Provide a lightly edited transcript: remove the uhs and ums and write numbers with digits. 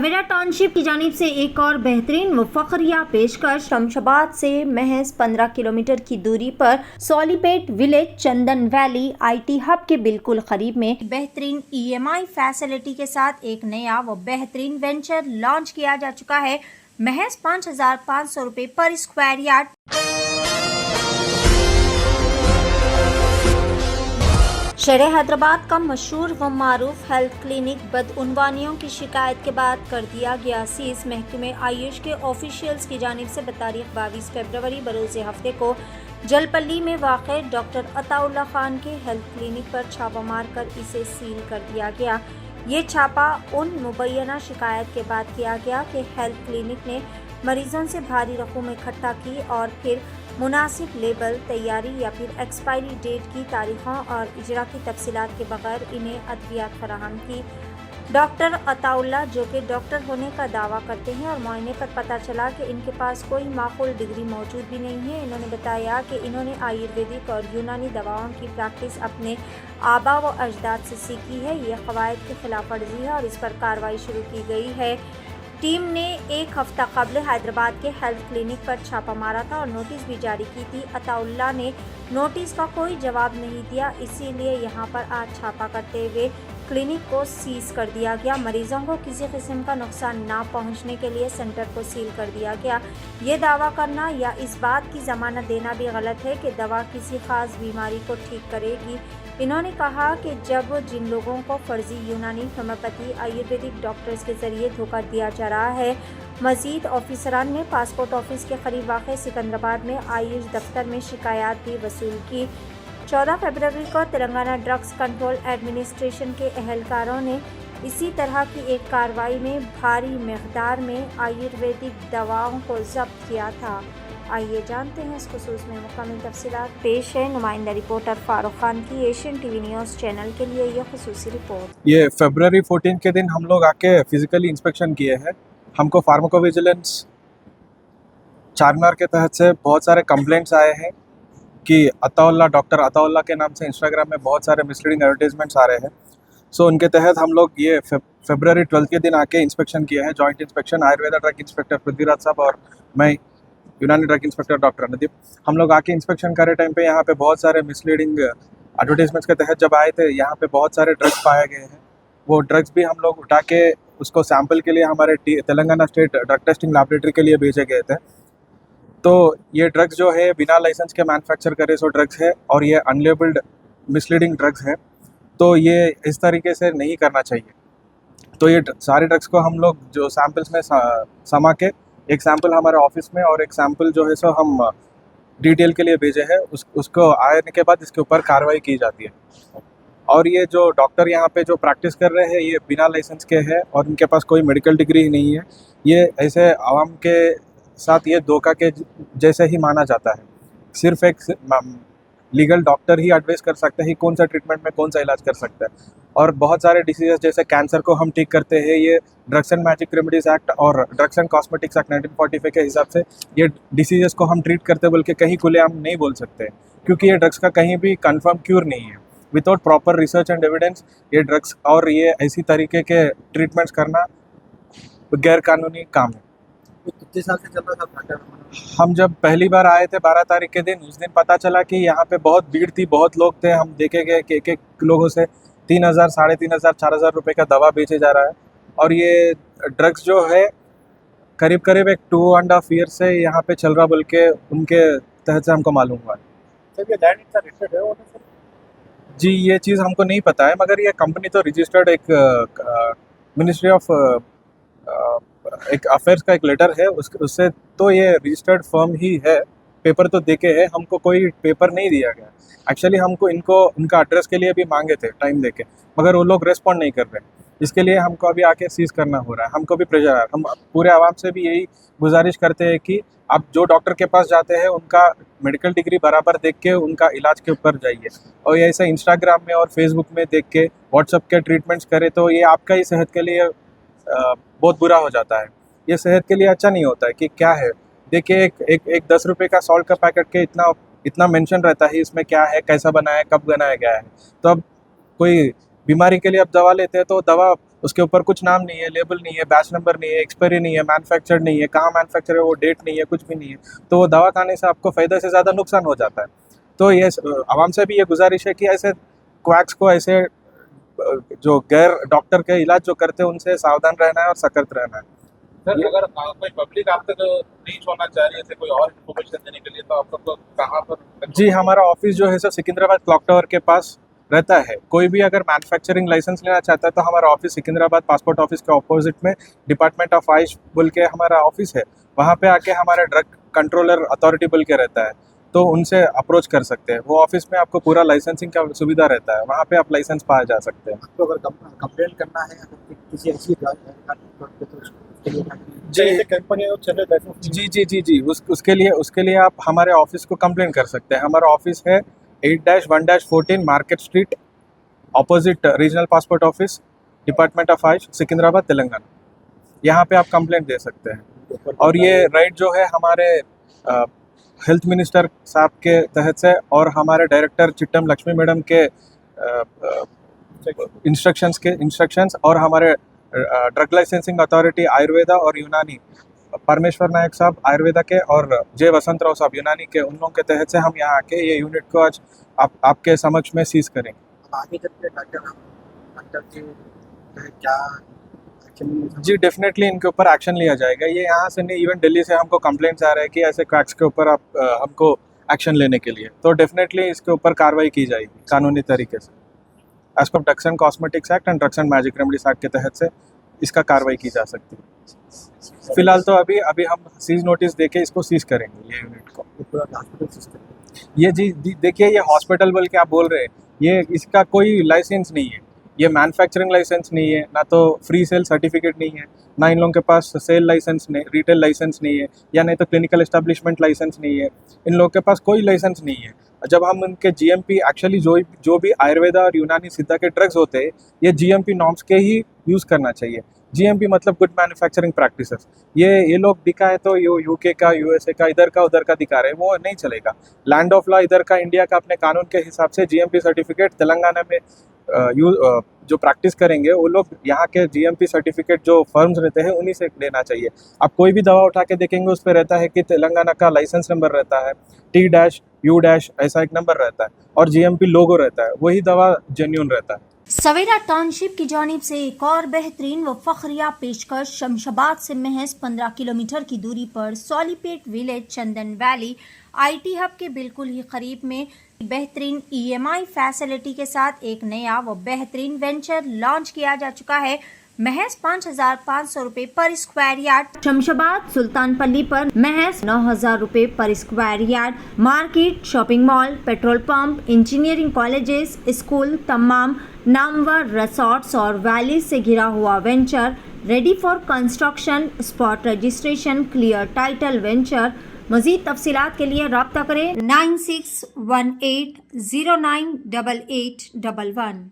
झवेरा township की जानिब से एक और बेहतरीन व फखरिया पेशकश। शमशाबाद से महज 15 किलोमीटर की दूरी पर Solipet village Chandan valley IT hub के बिल्कुल करीब में बेहतरीन EMI फैसिलिटी के साथ एक नया व बेहतरीन वेंचर लॉन्च किया जा चुका है। महज 5,500 रुपये पर स्क्वायर यार्ड। शहर हैदराबाद का मशहूर व मारूफ हेल्थ क्लिनिक बदउनवानियों की शिकायत के बाद कर दिया गया सीज। महकमे आयुष के ऑफिशियल्स की जानिब से बतारीख 22 फरवरी बरोज़े हफ्ते को जलपल्ली में वाक़ डॉक्टर अताउल्ला खान के हेल्थ क्लिनिक पर छापा मारकर इसे सील कर दिया गया। ये छापा उन मुबैना शिकायत के बाद किया गया कि हेल्थ क्लिनिक ने मरीजों से भारी रकूम इकट्ठा की और फिर मुनासिब लेबल तैयारी या फिर एक्सपायरी डेट की तारीखों और इजरा की तफसीलात के बगैर इन्हें अद्वियात फराहम की। डॉक्टर अताउल्ला जो कि डॉक्टर होने का दावा करते हैं और मुआयने पर पता चला कि इनके पास कोई माकूल डिग्री मौजूद भी नहीं है। इन्होंने बताया कि इन्होंने आयुर्वेदिक और यूनानी दवाओं की प्रैक्टिस अपने आबा व अजदाद से सीखी है। ये क़वायद की खिलाफ वर्जी है और इस पर कार्रवाई शुरू की गई है। टीम ने एक हफ्ता कबल हैदराबाद के हेल्थ क्लिनिक पर छापा मारा था और नोटिस भी जारी की थी। अताउल्ला ने नोटिस का कोई जवाब नहीं दिया, इसीलिए यहां पर आज छापा करते हुए क्लिनिक को सीज कर दिया गया। मरीजों को किसी किस्म का नुकसान ना पहुंचने के लिए सेंटर को सील कर दिया गया। ये दावा करना या इस बात की ज़मानत देना भी गलत है कि दवा किसी ख़ास बीमारी को ठीक करेगी। इन्होंने कहा कि जब जिन लोगों को फर्जी यूनानी होम्योपैथी आयुर्वेदिक डॉक्टर्स के ज़रिए धोखा दिया जा रहा है। मज़ीद ऑफिसरान ने पासपोर्ट ऑफिस के करीब वाक़ सिकंदराबाद में आयुष दफ्तर में शिकायत भी वसूल की। 14 फरवरी को तेलंगाना ड्रग्स कंट्रोल एडमिनिस्ट्रेशन के अहलकारों ने इसी तरह की एक कार्रवाई में भारी मकदार में आयुर्वेदिक दवाओं को जब्त किया था। आइए जानते हैं इस खुसूस में मुकम्मल तफसीलात। पेश है नुमाइंदा रिपोर्टर फारूक खान की एशियन टीवी न्यूज़ चैनल के लिए यह खुसूसी रिपोर्ट। ये फरवरी 14 के दिन हम लोग आके फिजिकली इंस्पेक्शन किए हैं। हमको फार्माकोविजिलेंस चारमीनार के तहत से बहुत सारे कंप्लेंट्स आए हैं कि डॉक्टर अताउल्ला के नाम से इंस्टाग्राम में बहुत सारे मिसलीडिंग एडवर्टीजमेंट्स आ रहे हैं। सो उनके तहत हम लोग ये फरवरी 12 के दिन आके इंस्पेक्शन किए हैं। Joint inspection Ayurveda drug inspector Prithviraj साहब और मैं यूनानी ड्रग इंस्पेक्टर डॉक्टर अनदीप। हम लोग आके इंस्पेक्शन करे टाइम पे यहाँ पे बहुत सारे मिसलीडिंग एडवर्टीजमेंट्स के तहत जब आए थे, यहाँ पे बहुत सारे ड्रग्स पाए गए हैं। वो ड्रग्स भी हम लोग उठा के उसको सैंपल के लिए हमारे Telangana state drug testing laboratory के लिए भेजे गए थे। तो ये ड्रग्स जो है बिना लाइसेंस के मैन्युफैक्चर करे सो ड्रग्स है और ये अनलेबल्ड मिसलीडिंग ड्रग्स है। तो ये इस तरीके से नहीं करना चाहिए। तो ये सारे ड्रग्स को हम लोग जो सैंपल्स में समा के एक सैंपल हमारे ऑफिस में और एक सैंपल जो है सो हम डिटेल के लिए भेजे हैं। उसको आने के बाद इसके ऊपर कार्रवाई की जाती है। और ये जो डॉक्टर यहाँ पे जो प्रैक्टिस कर रहे हैं ये बिना लाइसेंस के हैं और इनके पास कोई मेडिकल डिग्री नहीं है। ये ऐसे आवाम के साथ ये धोखा के जैसे ही माना जाता है। सिर्फ एक लीगल डॉक्टर ही एडवाइस कर सकता है कि कौन सा ट्रीटमेंट में कौन सा इलाज कर सकता है। और बहुत सारे डिसीजेस जैसे कैंसर को हम ठीक करते हैं, ये drugs and magic remedies act और ड्रग्स एंड कॉस्मेटिक्स एक्ट 1945 के हिसाब से ये डिसीजेस को हम ट्रीट करते बोल के कहीं खुलेआम नहीं बोल सकते, क्योंकि ये ड्रग्स का कहीं भी कंफर्म क्यूर नहीं है। Without proper research and evidence ये ड्रग्स और ये ऐसी तरीके के ट्रीटमेंट्स करना गैर कानूनी काम है। कितने साल से चल रहा था? हम जब पहली बार आए थे 12 तारीख के दिन, उस दिन पता चला कि यहाँ पे बहुत भीड़ थी, बहुत लोग थे। हम देखे गए कि एक लोगों से 3,000, 3,500, 4,000 रुपये का दवा बेचे जा रहा है। और ये ड्रग्स जो है करीब करीब एक 2.5 ईयर से यहाँ पे चल रहा बोल के उनके तहत से हमको मालूम हुआ। सर ये लैंड इनका रजिस्टर्ड है सर? जी ये चीज़ हमको नहीं पता है, मगर ये कंपनी तो रजिस्टर्ड एक मिनिस्ट्री ऑफ एक अफेयर्स का एक लेटर है उससे तो ये रजिस्टर्ड फर्म ही है। पेपर तो देके है, हमको कोई पेपर नहीं दिया गया। एक्चुअली हमको उनका एड्रेस के लिए भी मांगे थे टाइम देके, मगर वो लोग रेस्पॉन्ड नहीं कर रहे। इसके लिए हमको अभी आके सीज करना हो रहा है। हमको भी प्रेशर है। हम पूरे आवाम से भी यही गुजारिश करते हैं कि आप जो डॉक्टर के पास जाते हैं उनका मेडिकल डिग्री बराबर देख के उनका इलाज के ऊपर जाइए। और ये ऐसे इंस्टाग्राम में और फेसबुक में देख के व्हाट्सअप के ट्रीटमेंट्स करें तो ये आपका ही सेहत के लिए बहुत बुरा हो जाता है। ये सेहत के लिए अच्छा नहीं होता है। कि क्या है, देखिए एक 10 रुपये का सॉल्ट का पैकेट के इतना मेंशन रहता है इसमें क्या है, कैसा बनाया है, कब बनाया गया है। तो अब कोई बीमारी के लिए आप दवा लेते हैं तो दवा उसके ऊपर कुछ नाम नहीं है, लेबल नहीं है, बैच नंबर नहीं है, एक्सपायरी नहीं है, मैन्युफैक्चर नहीं है, कहाँ मैन्युफैक्चर है वो डेट नहीं है, कुछ भी नहीं है, तो वो दवा खाने से आपको फ़ायदे से ज़्यादा नुकसान हो जाता है। तो ये आवाम से भी ये गुजारिश है कि ऐसे क्वैक्स को, ऐसे जो गैर डॉक्टर के इलाज जो करते हैं उनसे सावधान रहना है और सतर्क रहना है। सर अगर कोई पब्लिक आप तक रीच होना चाह रही है ऐसे कोई और इन्फॉर्मेशन देने के लिए तो आप सबको कहाँ पर? जी, हमारा ऑफिस जो है सर सिकंदराबाद क्लॉक टावर के पास रहता है। कोई भी अगर मैन्युफैक्चरिंग लाइसेंस लेना चाहता है तो हमारा ऑफिस सिकंदराबाद पासपोर्ट ऑफिस के ऑपोजिट में डिपार्टमेंट ऑफ आयुष बोल के हमारा ऑफिस है। वहाँ पे आके हमारा ड्रग कंट्रोलर अथॉरिटी बोल के रहता है, तो उनसे अप्रोच कर सकते हैं। वो ऑफिस में आपको पूरा लाइसेंसिंग का सुविधा रहता है, वहाँ पे आप लाइसेंस पाया जा सकते हैं। आपको अगर कंप्लेंट करना है अगर किसी ऐसी उसके लिए जी। जैसे कंपनी है वो चले लाइसेंस जी, उसके लिए आप हमारे ऑफिस को कंप्लेंट कर सकते हैं। हमारा ऑफिस है 8-1-14 market street, opposite regional passport office, department of Ayush, Secunderabad, Telangana. यहाँ पे आप कंप्लेंट दे सकते हैं। और ये राइट जो है हमारे हेल्थ मिनिस्टर साहब के तहत से और हमारे डायरेक्टर चिट्टम लक्ष्मी मैडम के इंस्ट्रक्शंस और हमारे ड्रग लाइसेंसिंग अथॉरिटी आयुर्वेदा और यूनानी परमेश्वर नायक साहब आयुर्वेदा के और जय वसंत राव साहब यूनानी के, उन लोगों के तहत से हम यहाँ आके ये यूनिट को आज आपके समक्ष में सीज करेंगे। आगे चल के डॉक्टर के क्या एक्शन? जी, डेफिनेटली इनके ऊपर एक्शन लिया जाएगा। ये यहाँ से नहीं, इवन दिल्ली से हमको कंप्लेंट्स आ रहे हैं कि ऐसे क्वैक्स के ऊपर आप हमको एक्शन लेने के लिए, तो डेफिनेटली इसके ऊपर कार्रवाई की जाएगी कानूनी तरीके से। As per drugs and cosmetics act and drugs and magic remedies act के तहत से इसका कार्रवाई की जा सकती है। फिलहाल तो अभी हम सीज नोटिस देके इसको सीज करेंगे ये यूनिट को। पूरा हॉस्पिटल सिस्टम ये जी देखिए, ये हॉस्पिटल बोल के आप बोल रहे हैं, ये इसका कोई लाइसेंस नहीं है, ये मैन्युफैक्चरिंग लाइसेंस नहीं है, ना तो फ्री सेल सर्टिफिकेट नहीं है, ना इन लोगों के पास सेल लाइसेंस नहीं, रिटेल लाइसेंस नहीं है, या नहीं तो क्लिनिकल एस्टेब्लिशमेंट लाइसेंस नहीं है। इन लोगों के पास कोई लाइसेंस नहीं है। जब हम उनके जीएमपी एक्चुअली जो भी आयुर्वेदा और यूनानी सिद्धा के ड्रग्स होते हैं, ये जीएमपी नॉर्म्स के ही यूज़ करना चाहिए। जीएमपी मतलब गुड मैन्युफैक्चरिंग प्रैक्टिसेस। ये लोग दिखाए तो यूके का, यूएसए का, इधर का उधर का दिखा रहे हैं, वो नहीं चलेगा। लैंड ऑफ लॉ इधर का, इंडिया का अपने कानून के हिसाब से जीएमपी सर्टिफिकेट तेलंगाना में जो प्रैक्टिस करेंगे वो लोग यहाँ के जीएमपी सर्टिफिकेट जो फर्म्स रहते हैं उन्हीं से लेना चाहिए। आप कोई भी दवा उठा के देखेंगे उस पर रहता है कि तेलंगाना का लाइसेंस नंबर रहता है, T-U- ऐसा एक नंबर रहता है और जीएमपी लोगो रहता है, वही दवा जेन्युइन रहता है। सवेरा टाउनशिप की जानिब से एक और बेहतरीन व फखरिया पेशकश। शमशाबाद से महज 15 किलोमीटर की दूरी पर Solipet village Chandan valley IT hub के बिल्कुल ही करीब में बेहतरीन EMI फैसिलिटी के साथ एक नया व बेहतरीन वेंचर लॉन्च किया जा चुका है। महज 5,500 रुपए पर स्क्वायर यार्ड। शमशाबाद सुल्तानपल्ली पर महज 9,000 रुपए पर square yard. Market, shopping mall, petrol pump, engineering colleges, school, तमाम नामवर रिसोर्ट्स और वैली से घिरा हुआ venture ready for construction. Spot registration, clear title venture. मजीद तफसीलात के लिए रब्ता करें 9618098811।